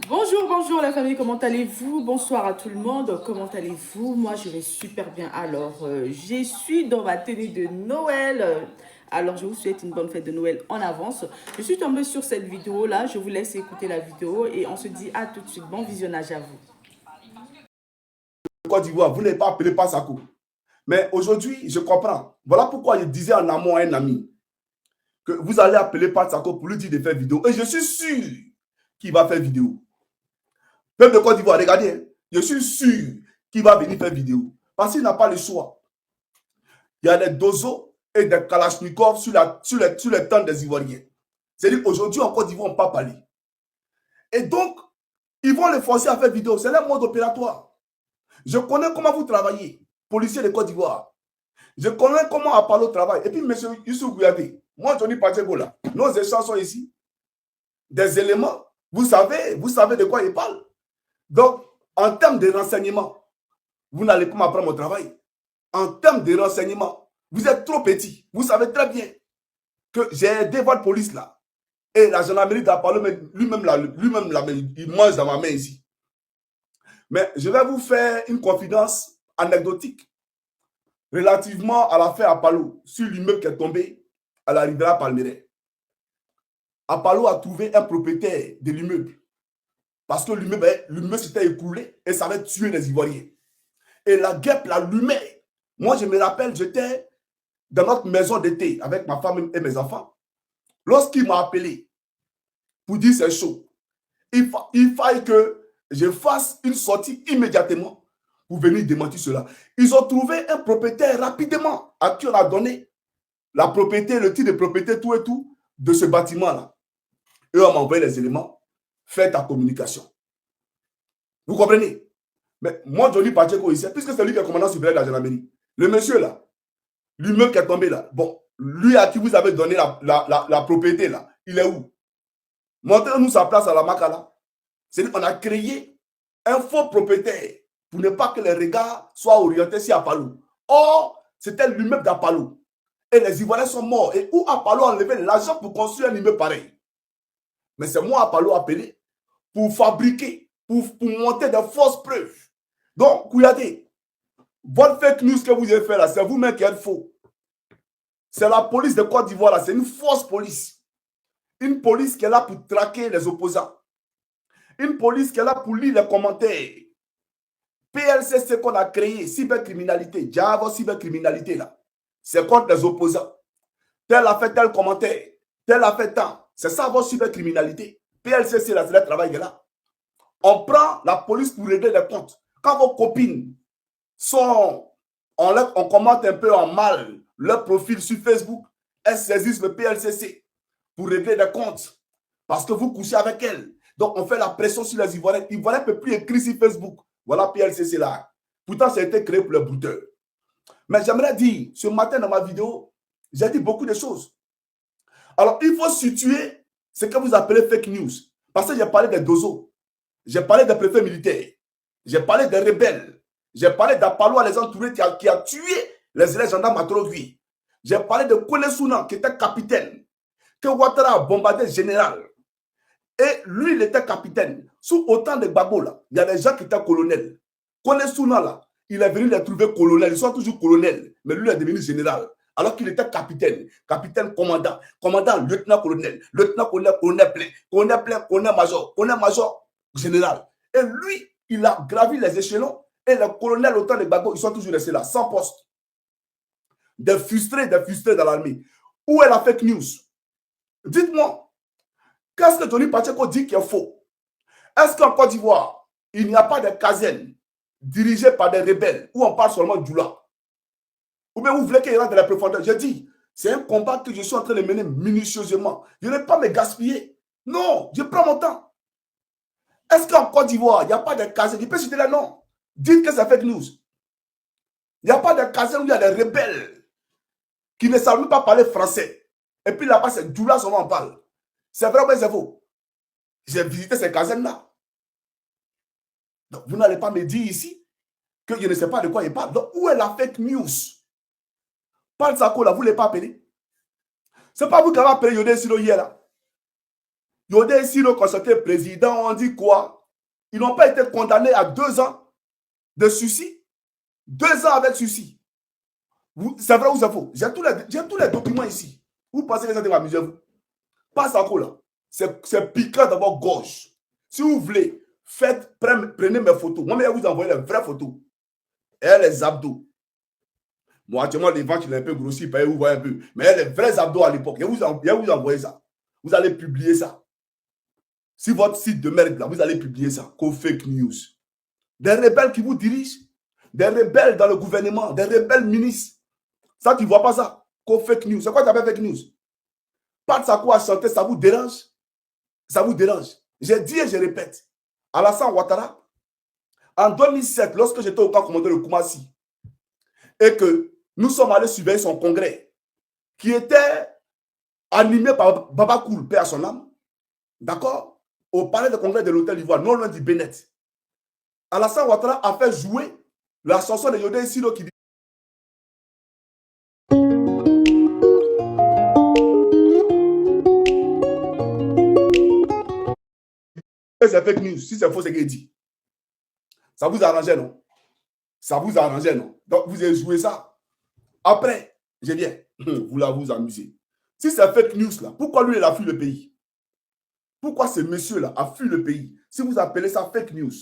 Bonjour, bonjour la famille, comment allez-vous? Bonsoir à tout le monde, comment allez-vous? Moi, je vais super bien. Alors, je suis dans ma tenue de Noël. Alors, je vous souhaite une bonne fête de Noël en avance. Je suis tombée sur cette vidéo-là. Je vous laisse écouter la vidéo et on se dit à tout de suite. Bon visionnage à vous. Côte d'Ivoire, vous n'êtes pas appelé par Sako. Mais aujourd'hui, je comprends. Voilà pourquoi je disais en amont à un ami que vous allez appeler par Sako pour lui dire de faire vidéo. Et je suis sûr qu'il va faire vidéo. Peuple de Côte d'Ivoire, regardez, hein, je suis sûr qu'il va venir faire vidéo. Parce qu'il n'a pas le choix. Il y a des dozos et des kalachnikovs sur les tentes des Ivoiriens. C'est-à-dire qu'aujourd'hui, en Côte d'Ivoire, on ne peut pas parler. Et donc, ils vont les forcer à faire vidéo. C'est leur mode opératoire. Je connais comment vous travaillez, policier de Côte d'Ivoire. Je connais comment Apollo travaille. Et puis, M. Youssou Kouyaté, moi, Johnny Pacheco, là, nos échanges sont ici. Des éléments, vous savez de quoi il parle. Donc, en termes de renseignement, vous n'allez pas m'apprendre mon travail. En termes de renseignement, vous êtes trop petit. Vous savez très bien que j'ai aidé votre police là. Et la gendarmerie d'Apollo, lui-même, il mange dans ma main ici. Mais je vais vous faire une confidence anecdotique relativement à l'affaire Apollo sur l'immeuble qui est tombé à la Riviera Palmeraie. Apollo a trouvé un propriétaire de l'immeuble parce que l'immeuble s'était écoulé et ça avait tué les Ivoiriens. Et la guêpe l'allumait. Moi, je me rappelle, j'étais dans notre maison d'été avec ma femme et mes enfants. Lorsqu'il m'a appelé pour dire c'est chaud, il fallait que je fasse une sortie immédiatement pour venir démentir cela. Ils ont trouvé un propriétaire rapidement à qui on a donné la propriété, le titre de propriété, tout et tout de ce bâtiment-là. Eux, on m'a envoyé les éléments. Faites ta communication. Vous comprenez? Mais moi, Johnny Pacheco ici, puisque c'est lui qui est commandant supérieur de la gendarmerie, le monsieur là, l'immeuble qui est tombé là, bon, lui à qui vous avez donné la propriété là, il est où? Montrez-nous sa place à la Makala. C'est-à-dire qu'on a créé un faux propriétaire pour ne pas que les regards soient orientés sur Apollo. Or, c'était l'immeuble d'Apollo. Et les Ivoiriens sont morts. Et où Apollo a enlevé l'argent pour construire un immeuble pareil? Mais c'est moi Apollo appelé pour fabriquer, pour monter de fausses preuves. Donc, Kouyaté, votre fake news que vous avez fait là, c'est vous-même qui êtes faux. C'est la police de Côte d'Ivoire là, c'est une fausse police. Une police qui est là pour traquer les opposants. Une police qui est là pour lire les commentaires. PLCC qu'on a créé, cybercriminalité, Java cybercriminalité là, c'est contre les opposants. Tel a fait tel commentaire, tel a fait tant. C'est ça votre cybercriminalité. PLCC là, c'est le travail là. On prend la police pour régler les comptes. Quand vos copines sont, on commente un peu en mal leur profil sur Facebook, elles saisissent le PLCC pour régler les comptes parce que vous couchez avec elles. Donc, on fait la pression sur les Ivoiriens. Les Ivoiriens ne peuvent plus écrire sur Facebook. Voilà PLCC là. Pourtant, ça a été créé pour les brouteurs. Mais j'aimerais dire, ce matin dans ma vidéo, j'ai dit beaucoup de choses. Alors, il faut situer ce que vous appelez fake news. Parce que j'ai parlé des dozos. J'ai parlé des préfets militaires. J'ai parlé des rebelles. J'ai parlé d'Apollo à les entourer qui a tué les gendarmes à Trogui. J'ai parlé de Kone Souna qui était capitaine. Que Ouattara a bombardé général. Et lui, il était capitaine. Sous autant de Gbagbo, là, il y a des gens qui étaient colonels. Kone Souna, là, il est venu les trouver colonels. Ils sont toujours colonels. Mais lui, il est devenu général. Alors qu'il était capitaine. Capitaine, commandant. Commandant, lieutenant-colonel. Lieutenant-colonel, colonel-major. Colonel-major, général. Et lui, il a gravi les échelons. Et les colonels, autant de Gbagbo, ils sont toujours restés là, sans poste. Des frustrés dans l'armée. Où est la fake news? Dites-moi. Qu'est-ce que Johnny Pacheco dit qui est faux? Est-ce qu'en Côte d'Ivoire, il n'y a pas de casernes dirigées par des rebelles où on parle seulement du là? Ou bien vous voulez qu'il rentre dans la profondeur? Je dis, c'est un combat que je suis en train de mener minutieusement. Je ne vais pas me gaspiller. Non, je prends mon temps. Est-ce qu'en Côte d'Ivoire, il n'y a pas de casernes? Je peux citer les noms. Dites que c'est fake news. Il n'y a pas de casernes où il y a des rebelles qui ne savent même pas parler français. Et puis là-bas, c'est du là seulement on parle. C'est vrai ou c'est faux? J'ai visité ces casernes-là. Donc, vous n'allez pas me dire ici que je ne sais pas de quoi il parle. Donc, où est la fake news? Paul Sako, là, vous ne l'avez pas appelé. C'est pas vous qui avez appelé Yodé Siro hier là. Yodé Siro, quand c'était président, on dit quoi? Ils n'ont pas été condamnés à 2 ans de sursis. 2 ans avec sursis. C'est vrai ou c'est faux? J'ai tous les documents ici. Vous pensez que ça va m'amuser, vous? Pas ça, là. C'est piquant d'abord gauche. Si vous voulez, prenez mes photos. Moi, je vais vous envoyer les vraies photos. Et les abdos. Moi, actuellement, les ventres, il est un peu grossi, vous voyez un peu. Mais les vrais abdos à l'époque, je vais vous envoyer ça. Vous allez publier ça. Si votre site de merde, là, vous allez publier ça. Comme fake news. Des rebelles qui vous dirigent. Des rebelles dans le gouvernement. Des rebelles ministres. Ça, tu ne vois pas ça. Comme fake news. C'est quoi tu appelles fake news? Pat Sako a chanté, ça vous dérange? Ça vous dérange? J'ai dit et je répète. Alassane Ouattara, en 2007, lorsque j'étais au camp commandeur de Koumassi, et que nous sommes allés surveiller son congrès, qui était animé par Baba Koul, paix à son âme, d'accord, au palais de congrès de l'Hôtel d'Ivoire, non loin du Bennett. Alassane Ouattara a fait jouer la chanson de Yodé Siro qui dit c'est fake news. Si c'est faux, c'est qu'il dit. Ça vous arrangeait, non? Ça vous arrangeait, non? Donc, vous avez joué ça. Après, je viens. Vous là, vous amusez. Si c'est fake news, là, pourquoi lui, il a fui le pays? Pourquoi ce monsieur-là a fui le pays? Si vous appelez ça fake news.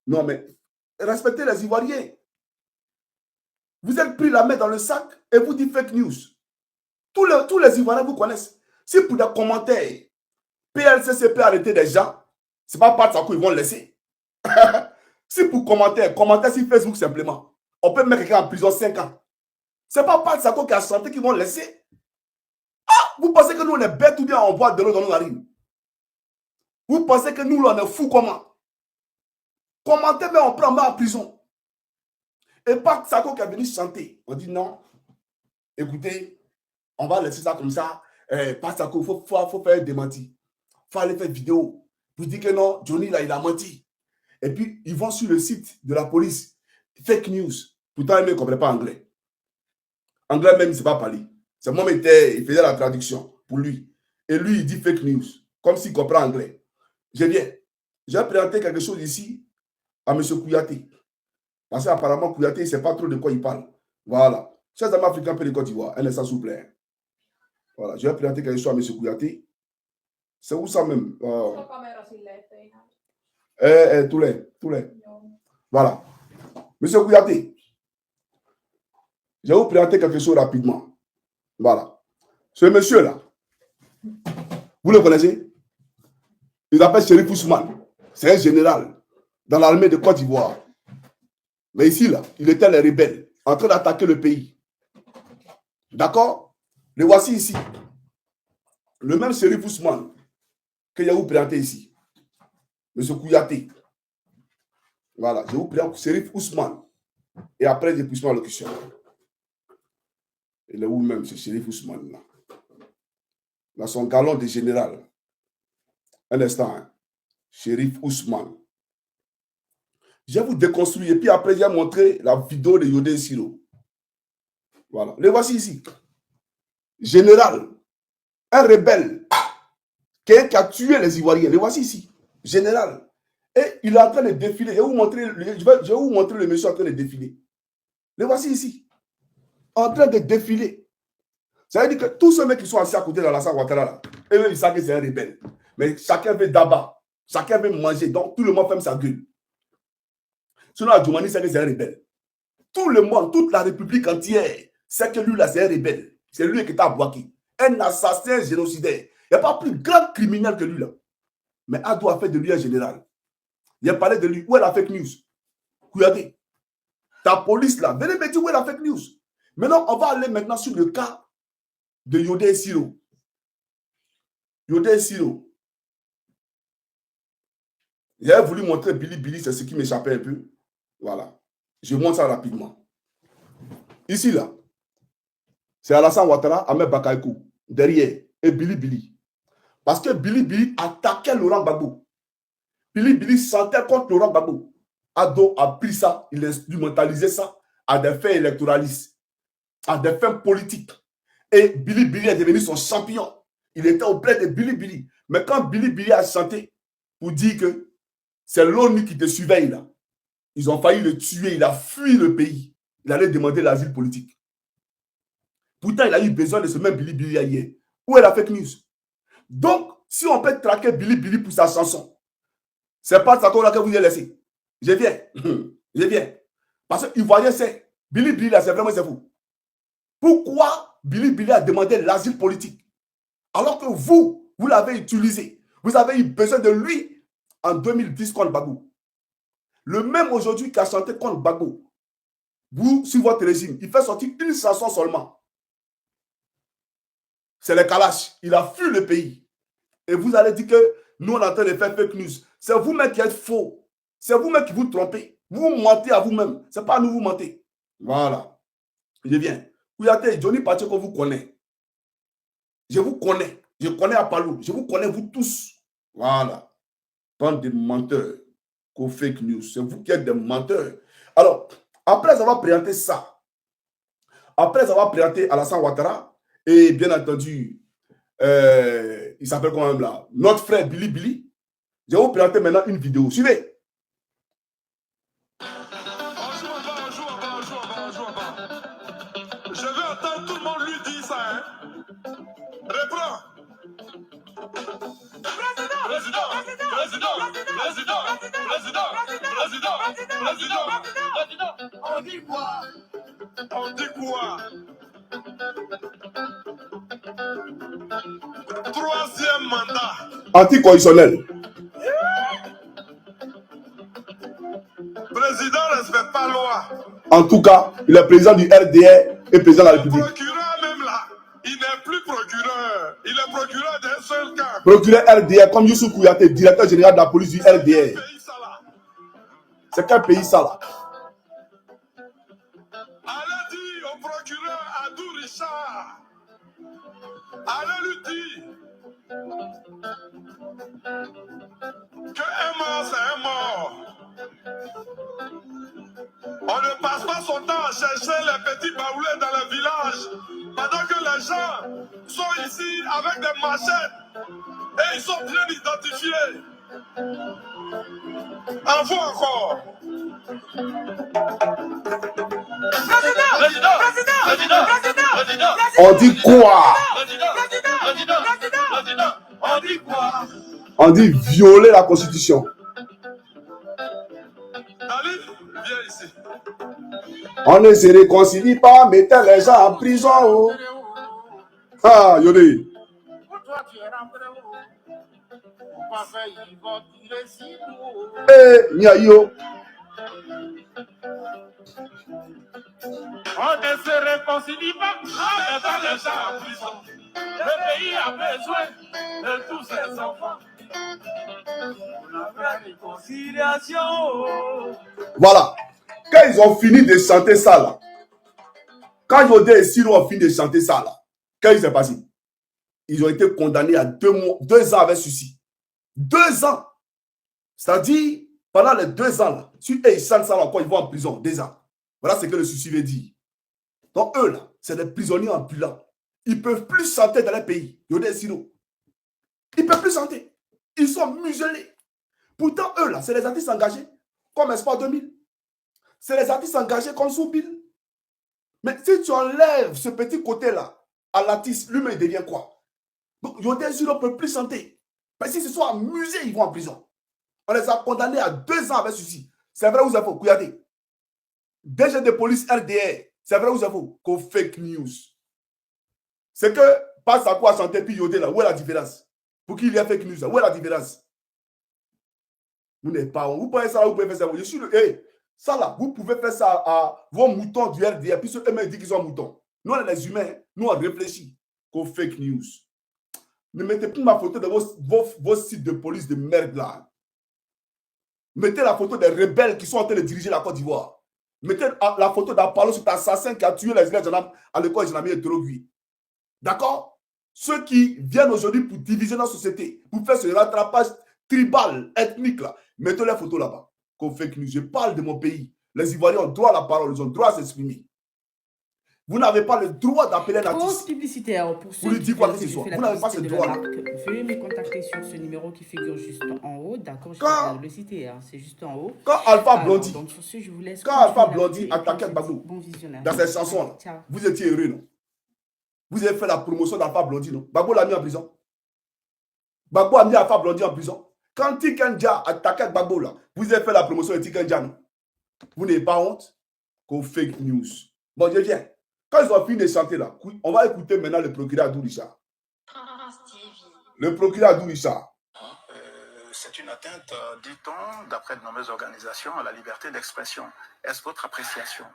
Non, mais respectez les Ivoiriens. Vous êtes pris la main dans le sac et vous dites fake news. Tous les Ivoiriens vous connaissent. Si pour des commentaires, PLCC peut arrêter des gens, c'est pas Pat Sako, ils vont le laisser. Si pour commenter sur Facebook simplement, on peut mettre quelqu'un en prison 5 ans. C'est pas Pat Sako qui a chanté qu'ils vont le laisser. Ah, vous pensez que nous on est bêtes ou bien on boit de l'eau dans nos narines? Vous pensez que nous on est fous comment? Commenter, mais on prend mal en prison. Et Pat Sako qui est venu chanter, on dit non, écoutez, on va laisser ça comme ça. Pat Sako, il faut faire démenti. Il faut aller faire vidéo. Vous dites que non, Johnny là, il a menti. Et puis, ils vont sur le site de la police. Fake news. Pourtant, il ne comprend pas anglais. Anglais même, il ne sait pas parler. C'est moi qui faisais la traduction pour lui. Et lui, il dit fake news. Comme s'il comprend anglais. Je viens. J'ai présenté quelque chose ici à M. Kouyaté. Parce qu'apparemment, Kouyaté, il ne sait pas trop de quoi il parle. Voilà. Chers amis africains, peu de Côte d'Ivoire. Un instant, s'il vous plaît. Voilà. Je vais présenter quelque chose à M. Kouyaté. C'est où ça même? Tous les. Voilà. Monsieur Kouyaté, je vais vous présenter quelque chose rapidement. Voilà. Ce monsieur-là, vous le connaissez? Il s'appelle Chérif Ousmane. C'est un général dans l'armée de Côte d'Ivoire. Mais ici, là, il était les rebelles en train d'attaquer le pays. D'accord? Le voici ici. Le même Chérif Ousmane que je vais vous présenter ici. Monsieur Kouyaté. Voilà, je vous présente Chérif Ousmane. Et après, je pousse ma locution. Il est où même, ce Chérif Ousmane là? Dans son galon de général. Un instant, hein. Chérif Ousmane. Je vais vous déconstruire. Et puis après, je vais montrer la vidéo de Yodé Siro. Voilà. Le voici ici. Général. Un rebelle. Quelqu'un qui a tué les Ivoiriens. Le voici ici. Général. Et il est en train de défiler. Je vais vous montrer le monsieur en train de défiler. Le voici ici. En train de défiler. Ça veut dire que tous ceux mecs qui sont assis à côté de Alassane Ouattara, là, eux, ils savent que c'est un rebelle. Mais chacun veut d'abat. Chacun veut manger. Donc, tout le monde ferme sa gueule. Sinon, Adjoumani sait que c'est un rebelle. Tout le monde, toute la République entière, sait que lui, là, c'est un rebelle. C'est lui qui est à Bouaki. Un assassin génocidaire. Il n'y a pas plus grand criminel que lui, là. Mais Adou a fait de lui un général. Il a parlé de lui. Où est la fake news? Kouyaté. Ta police, là, venez me dire où est la fake news. Maintenant, on va aller maintenant sur le cas de Yodé Siro. Yodé Siro. J'avais voulu montrer Billy, c'est ce qui m'échappait un peu. Voilà. Je montre ça rapidement. Ici, là, c'est Alassane Ouattara, Ahmed Bakayoko, derrière, et Billy. Parce que Billy attaquait Laurent Gbagbo. Billy sentait contre Laurent Gbagbo. Ado a pris ça, il a instrumentalisé ça à des fins électoralistes, à des fins politiques. Et Billy Billy est devenu son champion. Il était au bled de Billy Billy. Mais quand Billy Billy a chanté pour dire que c'est l'ONU qui te surveille là, ils ont failli le tuer. Il a fui le pays. Il allait demander l'asile politique. Pourtant, il a eu besoin de ce même Billy Billy hier. Où est la fake news? Donc, si on peut traquer Billy Billy pour sa chanson, c'est pas ça que vous avez laissé. Je viens. Je viens. Parce que Ivoirien, c'est Billy Billy là, c'est vraiment c'est vous. Pourquoi Billy Billy a demandé l'asile politique alors que vous l'avez utilisé? Vous avez eu besoin de lui en 2010 contre Gbagbo. Le même aujourd'hui qui a chanté contre Gbagbo, vous, sur votre régime, il fait sortir une chanson seulement. C'est le Kalash. Il a fui le pays. Et vous allez dire que nous, on est en train de faire fake news. C'est vous-même qui êtes faux. C'est vous-même qui vous trompez. Vous mentez à vous-même. Ce n'est pas à nous vous mentez. Voilà. Je viens. Kouyaté, Johnny Pacheco vous connaît. Je vous connais. Je connais Apalou. Je vous connais, vous tous. Voilà. Bande de menteurs. Qu'au fake news. C'est vous qui êtes des menteurs. Alors, après avoir présenté ça, après avoir présenté Alassane Ouattara, et bien entendu, il s'appelle quand même là, notre frère Billy Billy, je vais vous présenter maintenant une vidéo. Suivez. Je veux entendre tout le monde lui dire ça. Hein? Reprends. Président. On dit quoi? On dit quoi? Troisième mandat. Anticonstitutionnel. Président ne respecte pas loi. En tout cas, il est président du RDR et président de la République. Le procureur même là, il n'est plus procureur. Il est procureur d'un seul cas. Procureur RDR comme Youssou Kouyaté, directeur général de la police du RDR. C'est quel pays ça là? Allez dire au procureur Adou Richard. Allez lui dire qu'un mort c'est un mort. On ne passe pas son temps à chercher les petits baoulés dans le village pendant que les gens sont ici avec des machettes et ils sont bien identifiés. Envoie encore. Président. On dit quoi? On dit quoi? On dit violer la Constitution. David, viens ici. On ne se réconcilie pas, mettez les gens en prison. Oh. Ah, Yodé. Eh, Niayo. On ne se réconcilie pas en mettant les gens en prison. Le pays a besoin de tous ses enfants. La réconciliation. Voilà. Quand ils ont fini de chanter ça là, quand Yodé et Siro ont fini de chanter ça là, qu'est-ce qui s'est passé? Ils ont été condamnés à 2 ans avec sursis. 2 ans. C'est-à-dire, pendant les 2 ans là, si ils chantent ça là encore, ils vont en prison 2 ans. Voilà ce que le sursis veut dire. Donc eux là, c'est des prisonniers ambulants. Ils ne peuvent plus chanter dans les pays. Yodé et Siro. Ils ne peuvent plus chanter. Ils sont muselés. Pourtant, eux là, c'est les artistes engagés, comme Espoir 2000. C'est les artistes engagés comme Soupil. Mais si tu enlèves ce petit côté-là à l'artiste, lui-même, il devient quoi? Donc, Yodé Zuro ne peut plus chanter. Mais s'ils se sont amusés, ils vont en prison. On les a condamnés à 2 ans avec ceci. C'est vrai ou c'est faux? Kouyaté. DG de police RDR. C'est vrai ou c'est faux? Qu'au fake news. C'est que, passe à quoi chanter, puis Yodé là. Où est la différence? Pour qu'il y ait fake news là. Où est la différence? Vous n'êtes pas. Vous pouvez ça là, vous pouvez faire ça. Je suis le. Hey, ça là, vous pouvez faire ça à vos moutons du RDR. Puis ceux qui disent qu'ils sont moutons. Nous, on est les humains. Nous, on réfléchit. Qu'aux fake news. Ne mettez plus ma photo dans vos sites de police de merde là. Mettez la photo des rebelles qui sont en train de diriger la Côte d'Ivoire. Mettez la photo d'Apollo, cet assassin qui a tué les élèves à l'école de Janami et Torogui. D'accord? Ceux qui viennent aujourd'hui pour diviser notre société, pour faire ce rattrapage tribal, ethnique là, mettez les photos là-bas. Qu'on fake news. Je parle de mon pays. Les Ivoiriens ont droit à la parole, ils ont droit à s'exprimer. Vous n'avez pas le droit d'appeler un Pause artiste. publicitaire. Pour ceux lui qui dites quoi veulent que que ce je soit. fais la Vous n'avez pas ce publicité de la droit-là. marque, veuillez me contacter sur ce numéro qui figure juste en haut. D'accord, je Quand- vais le citer, hein, c'est juste en haut. Quand Alpha Alors, Blondy, donc sur ce, je vous laisse quand continuer Alpha la Blondy vidéo et puis attaquait je vous dis Gbagbo, bon visionnage. dans ses chansons, Ciao. là, vous étiez heureux, non? Vous avez fait la promotion d'Alpha Blondy, non? Gbagbo l'a mis en prison. Gbagbo a mis Alpha Blondy en prison. Quand Tikenja attaquait Gbagbo, là, vous avez fait la promotion de Tikenja, non? Vous n'avez pas honte qu'aux fake news. Bon, je viens. Quand ils ont fini de chanter là, on va écouter maintenant le procureur Adou Richard. Le procureur Adou Richard. C'est une atteinte, dit-on, d'après de nombreuses organisations, à la liberté d'expression. Est-ce votre appréciation?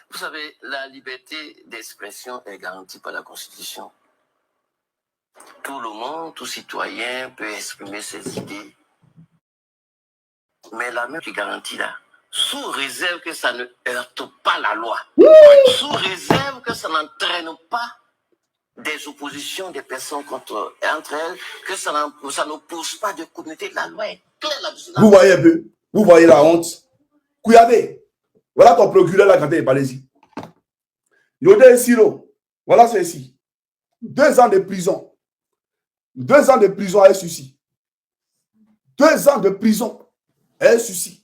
Vous savez, la liberté d'expression est garantie par la Constitution. Tout le monde, tout citoyen peut exprimer ses idées. Mais la même qui garantit là, sous réserve que ça ne heurte pas la loi, sous réserve que ça n'entraîne pas des oppositions des personnes entre elles, que ça ne pose pas de communauté. La loi est claire là-dessus. Vous voyez un peu? Vous voyez la honte? Kouyadé, voilà ton procureur là quand il est parlé ici. Yodé Siro, voilà ceci. 2 ans de prison. 2 ans de prison à un suicide. 2 ans de prison à un suicide.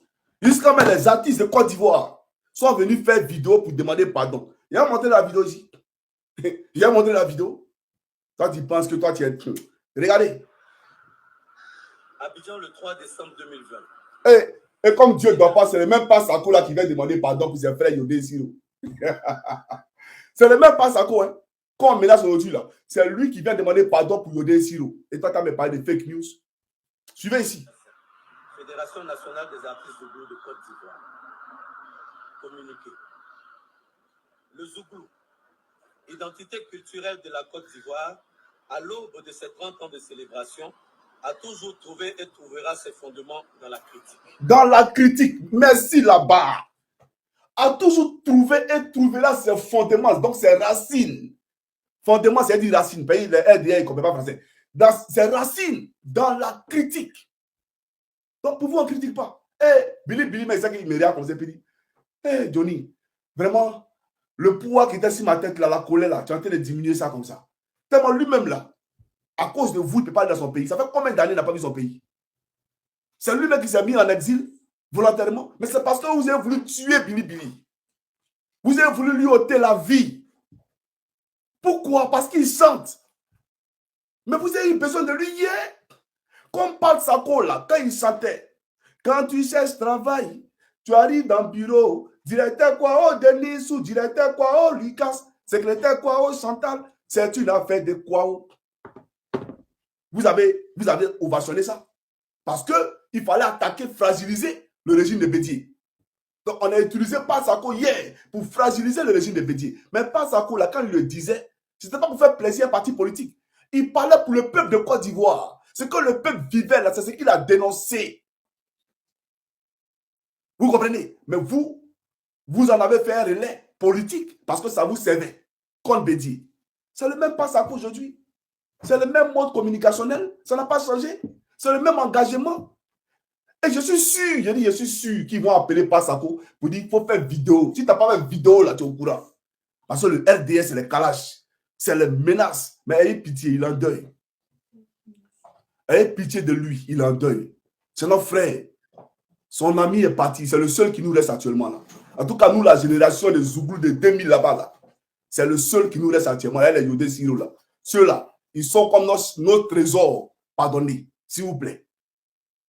Jusqu'à même les artistes de Côte d'Ivoire sont venus faire vidéo pour demander pardon. Il a montré la vidéo ici. Il a montré la vidéo. Toi, tu penses que toi, tu es... Regardez. Abidjan le 3 décembre 2020. Et comme Dieu ne doit pas, c'est le même Sako là qui vient demander pardon pour ses frères Yodé Siro. C'est le même Sako, hein. Quand on menace aujourd'hui là, c'est lui qui vient demander pardon pour Yodé Siro. Et toi, tu as me parlé de fake news. Suivez ici. Fédération nationale des artistes Zouglou de Côte d'Ivoire. Communiqué. Le Zouglou, identité culturelle de la Côte d'Ivoire, à l'aube de ses 30 ans de célébration, a toujours trouvé et trouvera ses fondements dans la critique. Dans la critique, merci là-bas. A toujours trouvé et trouvera ses fondements, donc ses racines. Fondements, c'est dire racine. Pays, les RDA, ils ne comprennent pas français. Dans ses racines, dans la critique. Donc, pour vous, on ne critique pas. Billy, mais c'est ça qui me regarde comme ça. Johnny, vraiment, le pouvoir qui était sur ma tête, là, la colère, là, tu es en train de diminuer ça comme ça. Tellement lui-même, là, à cause de vous, il ne peut pas aller dans son pays. Ça fait combien d'années qu'il n'a pas vu son pays? C'est lui-même qui s'est mis en exil volontairement. Mais c'est parce que vous avez voulu tuer Billy. Vous avez voulu lui ôter la vie. Pourquoi? Parce qu'il chante. Mais vous avez eu besoin de lui hier. Comme Pat Sako, là, quand il chantait, quand tu cherches travail, tu arrives dans le bureau, directeur quoi, oh Denis, ou directeur quoi, oh Lucas, secrétaire quoi, oh Chantal, c'est une affaire de quoi, oh. Vous avez ovationné ça. Parce qu'il fallait attaquer, fragiliser le régime de Bédié. Donc, on a utilisé Pat Sako hier pour fragiliser le régime de Bédié. Mais Pat Sako, là, quand il le disait, ce n'était pas pour faire plaisir à un parti politique. Il parlait pour le peuple de Côte d'Ivoire. Ce que le peuple vivait là, c'est ce qu'il a dénoncé. Vous comprenez? Mais vous en avez fait un relais politique parce que ça vous servait. Contre Bédié. C'est le même Pat Sako aujourd'hui. C'est le même mode communicationnel. Ça n'a pas changé. C'est le même engagement. Et je suis sûr qu'ils vont appeler Pat Sako pour dire qu'il faut faire vidéo. Si tu n'as pas fait vidéo, là, tu es au courant. Parce que le RDS, c'est les calages. C'est les menaces. Mais ayez pitié, il est en deuil. Ayez pitié de lui, il est en deuil. C'est notre frère. Son ami est parti. C'est le seul qui nous reste actuellement là. En tout cas, nous, la génération des Zouglou de 2000 là-bas, là, c'est le seul qui nous reste actuellement. Là, les Yodé Siro là. Ceux-là, ils sont comme nos trésors. Pardonnez, s'il vous plaît.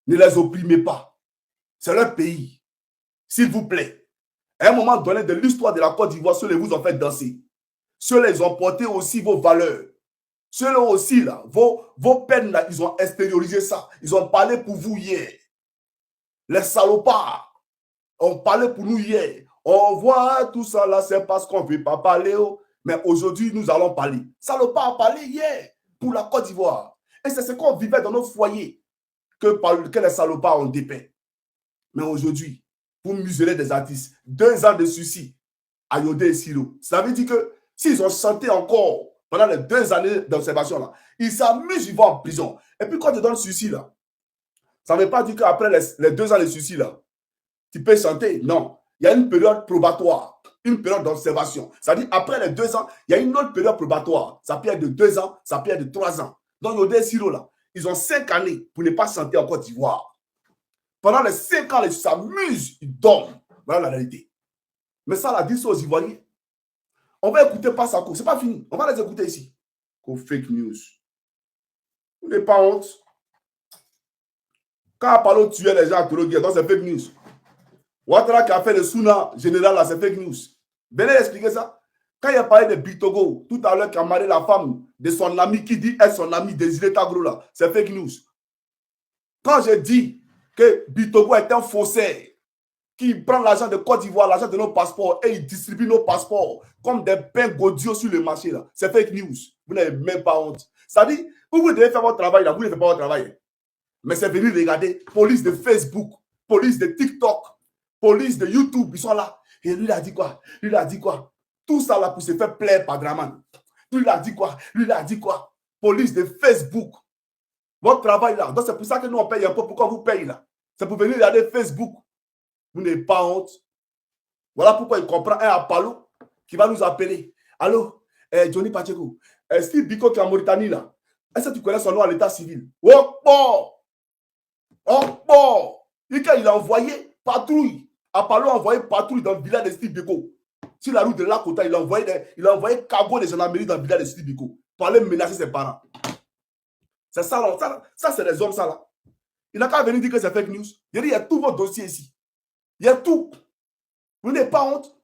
Ne les opprimez pas. C'est leur pays. S'il vous plaît. À un moment donné de l'histoire de la Côte d'Ivoire, ceux-là vous ont fait danser. Ceux-là, ils ont porté aussi vos valeurs. Ceux-là aussi, là, vos peines, là, ils ont extériorisé ça. Ils ont parlé pour vous hier. Les salopards ont parlé pour nous hier. On voit tout ça là, c'est parce qu'on ne veut pas parler. Oh. Mais aujourd'hui, nous allons parler. Salopards ont parlé hier pour la Côte d'Ivoire. Et c'est ce qu'on vivait dans nos foyers que les salopards ont dépeint. Mais aujourd'hui, vous muselez des artistes. 2 ans de suicide à Yodé Siro. Ça veut dire que s'ils ont chanté encore pendant les 2 années d'observation là, ils s'amusent, ils vont en prison. Et puis quand tu donnes le suicide là, ça ne veut pas dire qu'après les 2 ans de suicide là, tu peux chanter. Non. Il y a une période probatoire. une période d'observation. C'est-à-dire, après les 2 ans, il y a une autre période probatoire. Ça peut être de 2 ans, ça peut être de 3 ans. Donc, Yodé Siro, là, ils ont 5 années pour ne pas chanter en Côte d'Ivoire. Pendant les 5 ans, ils s'amusent, ils dorment. Voilà la réalité. Mais ça, la dit aux Ivoiriens. On va écouter pas ça. C'est pas fini. On va les écouter ici. Fake news. Vous n'avez pas honte. Quand Apollo tuait les gens à Toroguier, donc c'est fake news. Ouattara qui a fait le Souna général là, c'est fake news. Venez expliquer ça. Quand il a parlé de Bitogo, tout à l'heure, qui a marié la femme de son ami qui dit être son ami Désiré Tagro là, c'est fake news. Quand je dis que Bitogo est un faussaire, qui prend l'argent de Côte d'Ivoire, l'argent de nos passeports et il distribue nos passeports comme des pains gaudios sur le marché là, c'est fake news. Vous n'avez même pas honte. Ça dit, vous devez faire votre travail là, vous ne faites pas votre travail. Mais c'est venu regarder, police de Facebook, police de TikTok, police de YouTube, ils sont là. Et lui, il a dit quoi? Lui, il a dit quoi? Tout ça là pour se faire plaire par Draman. Lui, il a dit quoi? Lui, il a dit quoi? Police de Facebook. Votre travail là. Donc, c'est pour ça que nous, on paye un peu. Pourquoi vous payez là? C'est pour venir regarder Facebook. Vous n'avez pas honte. Voilà pourquoi il comprend un Apollo qui va nous appeler. Allô, Johnny Pacheco. Steve Biko qui est en Mauritanie là. Est-ce que tu connais son nom à l'état civil? Oh, bon! Oh, bon! Il a envoyé patrouille. Apollo a envoyé patrouille dans le village de Steve Biko. Sur la route de Lakota, il a envoyé cargo de gendarmerie dans le village de Steve Biko pour aller menacer ses parents. C'est ça, là. Ça c'est les hommes, ça là. Il n'a qu'à venir dire que c'est fake news. Il y a tout votre dossier ici. Il y a tout. Vous n'avez pas honte.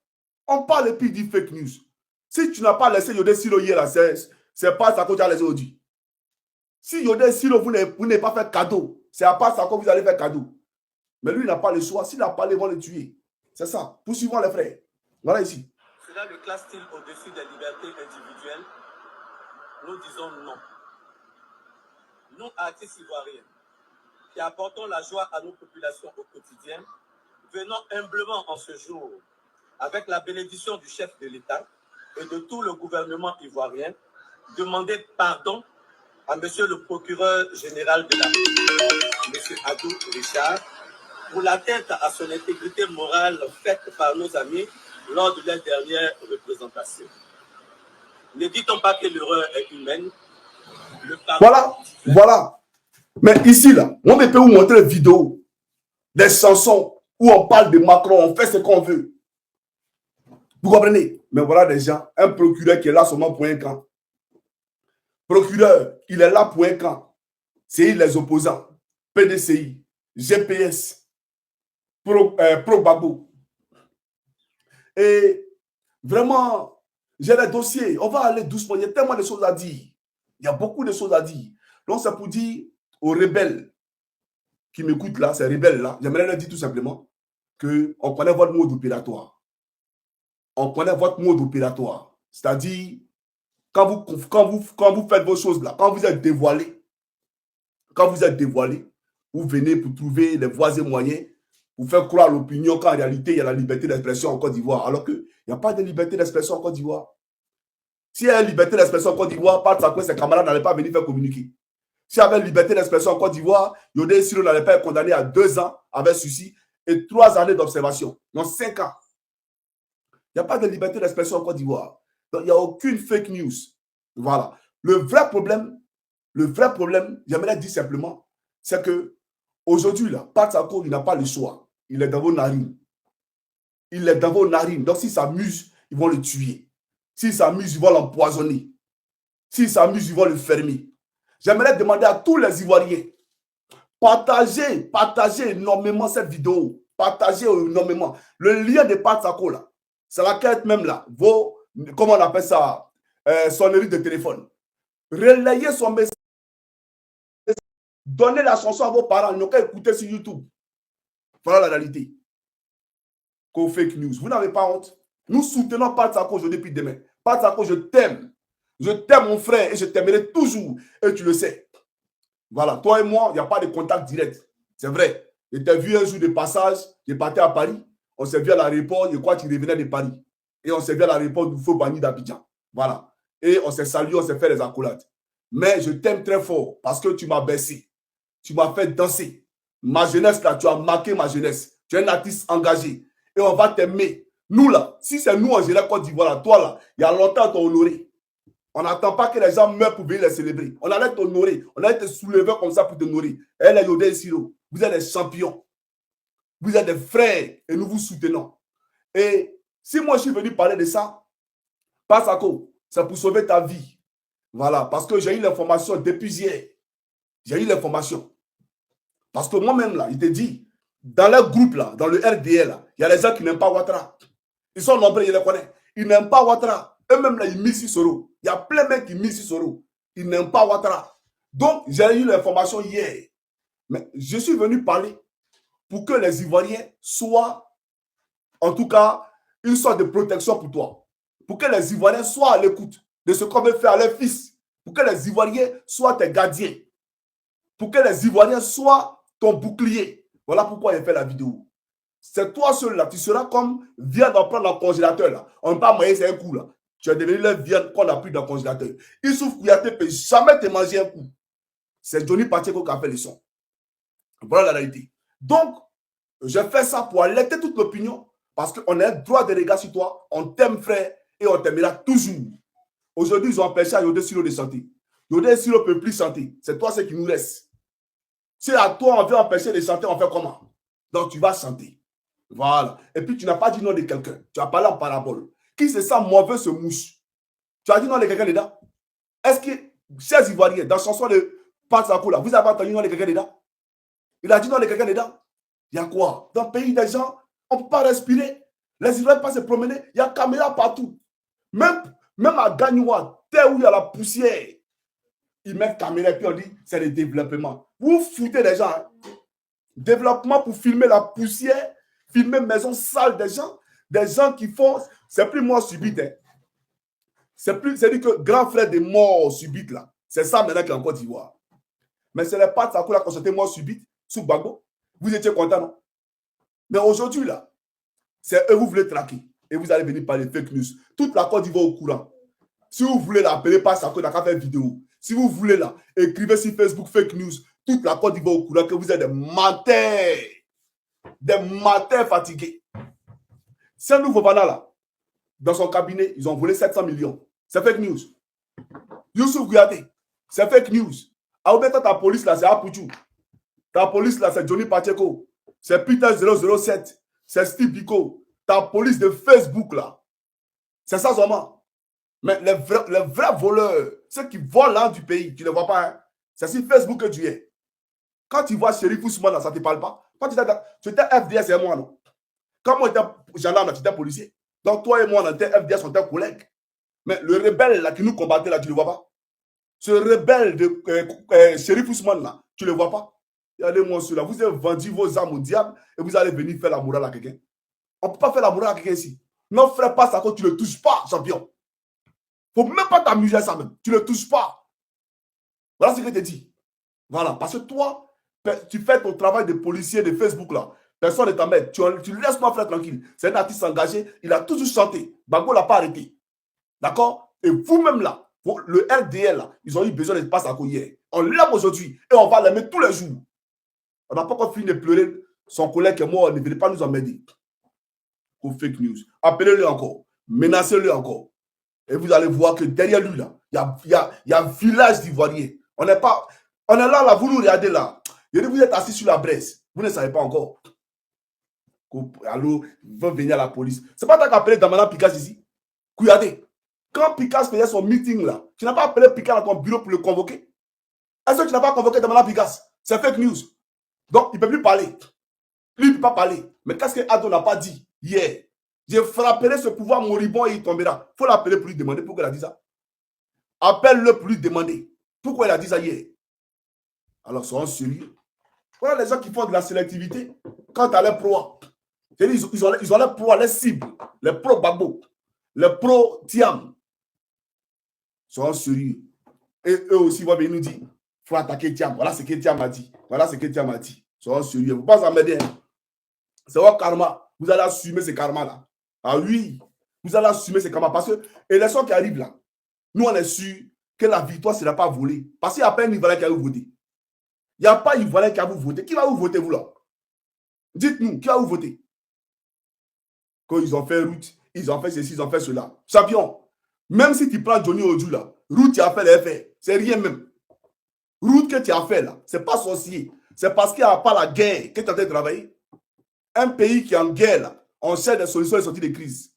On parle et puis il dit fake news. Si tu n'as pas laissé Yodé Siro hier là, c'est pas ça que tu as laissé aujourd'hui. Si Yodé Siro, vous n'avez pas fait cadeau, c'est à part ça que vous allez faire cadeau. Mais lui, il n'a pas le choix. S'il n'a pas les, ils vont le tuer. C'est ça. Poursuivons les frères. Voilà ici. Cela le classe-t-il au-dessus des libertés individuelles? Nous disons non. Nous, artistes ivoiriens, qui apportons la joie à nos populations au quotidien, venons humblement en ce jour, avec la bénédiction du chef de l'État et de tout le gouvernement ivoirien, demander pardon à monsieur le procureur général de la République, monsieur Adou Richard, pour l'atteinte à son intégrité morale faite par nos amis lors de leur dernière représentation. Ne dit-on pas que l'erreur est humaine? Voilà. Mais ici, là, on peut vous montrer des vidéos, des chansons où on parle de Macron, on fait ce qu'on veut. Vous comprenez? Mais voilà des gens, un procureur qui est là seulement pour un camp. Procureur, il est là pour un camp. C'est les opposants, PDCI, GPS, Pro-Babo. Et vraiment, j'ai les dossiers. On va aller doucement. Il y a tellement de choses à dire. Il y a beaucoup de choses à dire. Donc, c'est pour dire aux rebelles qui m'écoutent là, ces rebelles là, j'aimerais leur dire tout simplement qu'on connaît votre mode opératoire. On connaît votre mode opératoire. C'est-à-dire, quand vous faites vos choses là, quand vous êtes dévoilé, vous venez pour trouver les voies et moyens pour faire croire à l'opinion qu'en réalité, il y a la liberté d'expression en Côte d'Ivoire, alors qu'il n'y a pas de liberté d'expression en Côte d'Ivoire. S'il y a une liberté d'expression en Côte d'Ivoire, par ça, ses camarades n'allaient pas venir faire communiquer. S'il y avait une liberté d'expression en Côte d'Ivoire, Yodé Siro n'allait pas être condamné à 2 ans avec sursis et 3 années d'observation. Donc 5 ans. Il n'y a pas de liberté d'expression en Côte d'Ivoire. Donc il n'y a aucune fake news. Voilà. Le vrai problème, j'aimerais dire simplement, c'est que aujourd'hui, là, Patsako, il n'a pas le choix. Il est dans vos narines. Donc s'il s'amuse, ils vont le tuer. S'il s'amuse, ils vont l'empoisonner. S'il s'amuse, ils vont le fermer. J'aimerais demander à tous les Ivoiriens, partagez énormément cette vidéo. Partagez énormément. Le lien de Patsako, là, c'est la quête même là. Comment on appelle ça? Sonnerie de téléphone. Relayez son message. Donnez la chanson à vos parents. Ils n'ont qu'à écouter sur YouTube. Voilà la réalité. Fake news. Vous n'avez pas honte. Nous soutenons Patsako aujourd'hui depuis demain. Patsako, je t'aime. Je t'aime, mon frère, et je t'aimerai toujours. Et tu le sais. Voilà. Toi et moi, il n'y a pas de contact direct. C'est vrai. Je t'ai vu un jour de passage. Je partais à Paris. On s'est vu à l'aéroport. Je crois qu'il revenait de Paris. Et on s'est vu à l'aéroport du Faux Bani d'Abidjan. Voilà. Et on s'est salué, on s'est fait les accolades. Mais je t'aime très fort parce que tu m'as baissé. Tu m'as fait danser. Ma jeunesse, là, tu as marqué ma jeunesse. Tu es un artiste engagé. Et on va t'aimer Nous là, si c'est nous en général Côte d'Ivoire, là, toi là, il y a longtemps t'as honoré. On n'attend pas que les gens meurent pour venir les célébrer. On allait t'honorer. On allait te soulever comme ça pour t'honorer. Elle est Yodé Siro. Vous êtes des champions. Vous êtes des frères et nous vous soutenons. Et si moi je suis venu parler de ça, Pasako, c'est pour sauver ta vie. Voilà, parce que j'ai eu l'information depuis hier. J'ai eu l'information. Parce que moi-même là, il te dit, dans le groupe là, dans le RDL là, il y a les gens qui n'aiment pas Ouattara. Ils sont nombreux, je les connais. Ils n'aiment pas Ouattara. Eux-mêmes là, ils misent Soro. Il y a plein de mecs qui misent Soro. Ils n'aiment pas Ouattara. Donc, j'ai eu l'information hier. Mais je suis venu parler pour que les Ivoiriens soient, en tout cas, une sorte de protection pour toi. Pour que les Ivoiriens soient à l'écoute de ce qu'on veut faire à leurs fils. Pour que les Ivoiriens soient tes gardiens. Pour que les Ivoiriens soient ton bouclier. Voilà pourquoi j'ai fait la vidéo. C'est toi seul là. Tu seras comme viande en prendre dans le congélateur là. On ne peut pas manger, c'est un coup là. Tu es devenu la viande qu'on a pris dans le congélateur. Issouf Kouyaté ne peut jamais te manger un coup. C'est Johnny Pacheco qui a fait le son. Voilà la réalité. Donc, je fais ça pour alerter toute l'opinion parce qu'on a un droit de regard sur toi. On t'aime, frère, et on t'aimera toujours. Aujourd'hui, ils ont empêché à Yodé Siro de chanter. Yodé Siro ne peut plus chanter. C'est toi ce qui nous reste. Si à toi, on veut empêcher de chanter, on fait comment? Donc, tu vas chanter. Voilà. Et puis, tu n'as pas dit non de quelqu'un. Tu as parlé en parabole. Qui se sent mauvais se mouche. Tu as dit non de quelqu'un dedans. Est-ce que, chers Ivoiriens, dans la chanson de Patsako, là, vous avez entendu non de quelqu'un dedans? Il a dit non de quelqu'un dedans. Il y a quoi? Dans le pays des gens, on ne peut pas respirer. Les Ivoiriens ne peuvent pas se promener. Il y a caméra partout. Même à Gagnoua, terre où il y a la poussière, ils mettent caméra et puis on dit c'est le développement. Vous foutez les gens. Hein? Développement pour filmer la poussière, filmer maison sale des gens qui font. C'est plus mort subite. Hein? C'est dit que grand frère des morts subites là. C'est ça maintenant qui est en Côte d'Ivoire. Mais c'est les pattes à coup là quand c'était mort subite sous Gbagbo. Vous étiez content, non? Mais aujourd'hui là, c'est eux vous voulez traquer. Et vous allez venir parler fake news. Toute la Côte d'Ivoire au courant. Si vous voulez l'appeler pas ça, qu'on a qu'à faire vidéo. Si vous voulez là, écrivez sur Facebook fake news. Toute la Côte d'Ivoire au courant que vous êtes des menteurs. Des menteurs fatigués. C'est un nouveau banal là. Dans son cabinet, ils ont volé 700 millions. C'est fake news. Youssouf Kouyaté, c'est fake news. Aoubeta, ta police là, c'est Apouchou. Ta police là, c'est Johnny Pacheco. C'est Peter 007. C'est Steve Biko. Ta police de Facebook là. C'est ça seulement. Mais les vrais voleurs, ceux qui volent l'âme du pays, tu ne les vois pas. Hein? C'est sur Facebook que tu es. Quand tu vois Chérif Ousmane, ça ne te parle pas. Quand tu étais FDS et moi, non? Quand moi j'étais gendarme, tu étais policier. Donc toi et moi, on était FDS, on était collègues. Mais le rebelle là, qui nous combattait là, tu ne le vois pas. Ce rebelle de Chérif Ousmane là, tu ne le vois pas. Regardez-moi celui-là. Vous avez vendu vos armes au diable et vous allez venir faire la morale à quelqu'un. On ne peut pas faire la morale à quelqu'un ici. Non, frère, pas ça quand tu ne le touches pas, champion. Il ne faut même pas t'amuser à ça même. Tu ne le touches pas. Voilà ce que je te dis. Voilà. Parce que toi, tu fais ton travail de policier de Facebook là. Personne ne t'emmène. Tu laisses moi faire tranquille. C'est un artiste engagé. Il a toujours chanté. Bagbo ne l'a pas arrêté. D'accord? Et vous-même là, le RDL là, ils ont eu besoin de passer à côté hier. On l'aime aujourd'hui et on va l'aimer tous les jours. On n'a pas encore fini de pleurer. Son collègue et moi, on ne venait pas nous emmerder. Pour fake news. Appelez-le encore. Menacez-le encore. Et vous allez voir que derrière lui, là, il y a un village d'Ivoiriens. On est là, vous nous regardez là. Vous êtes assis sur la Bresse. Vous ne savez pas encore. Allô, il va venir à la police. C'est pas toi qui as appelé Damana Picasse ici. Kouyaté. Quand Picasse faisait son meeting là, tu n'as pas appelé Picasse dans ton bureau pour le convoquer. Est-ce que tu n'as pas convoqué Damana Picasse? C'est fake news. Donc, il ne peut plus parler. Lui, il ne peut pas parler. Mais qu'est-ce que Ado n'a pas dit hier? Je frapperai ce pouvoir moribond et il tombera. Il faut l'appeler pour lui demander pourquoi il a dit ça. Appelle-le pour lui demander pourquoi il a dit ça hier. Alors, soyons sérieux. Voilà les gens qui font de la sélectivité quant à leurs proies. Ils ont leurs proies, les cibles, les pro Gbagbo, les pro Tiam. Soyons sérieux. Et eux aussi vont venir nous dire il faut attaquer Tiam. Voilà ce que Tiam a dit. Voilà ce que Tiam a dit. Soyons sérieux. Il ne faut pas s'emmerder. C'est votre karma. Vous allez assumer ce karma-là. Ah oui, vous allez assumer ce karma. Parce que l'élection qui arrive là, nous on est sûr que la victoire ne sera pas volée. Parce qu'il n'y a pas un Ivoirien qui a vous voté. Il n'y a pas un Ivoirien qui a vous voté. Qui va vous voter, vous là? Dites-nous, qui va vous voter? qu'ils ont fait route, ils ont fait ceci, ils ont fait cela. Champion, même si tu prends Johnny Oju là, route tu as fait les effets, c'est rien même. Route que tu as fait là, c'est pas sorcier. C'est parce qu'il n'y a pas la guerre que tu as en train de travailler. Un pays qui est en guerre là, on cherche des solutions et sorties de crise.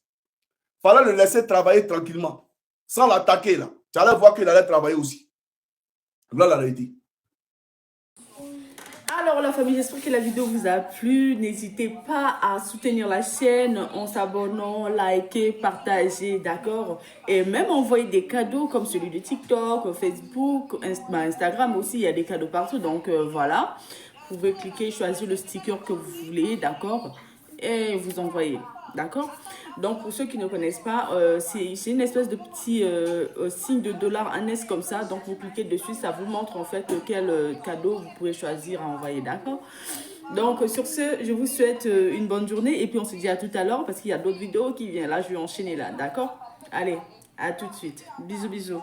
Il fallait le laisser travailler tranquillement, sans l'attaquer là. Tu allais voir qu'il allait travailler aussi. Voilà la réalité. Alors la famille, j'espère que la vidéo vous a plu. N'hésitez pas à soutenir la chaîne en s'abonnant, liker, partager, d'accord? Et même envoyer des cadeaux comme celui de TikTok, Facebook, Instagram aussi, il y a des cadeaux partout. Donc voilà, vous pouvez cliquer, choisir le sticker que vous voulez, d'accord? Et vous envoyer, d'accord? Donc pour ceux qui ne connaissent pas, c'est une espèce de petit signe de dollar en S comme ça. Donc vous cliquez dessus, ça vous montre en fait quel cadeau vous pouvez choisir à envoyer, d'accord? Donc sur ce, je vous souhaite une bonne journée et puis on se dit à tout à l'heure parce qu'il y a d'autres vidéos qui viennent. Là, je vais enchaîner là, d'accord? Allez, à tout de suite. Bisous, bisous.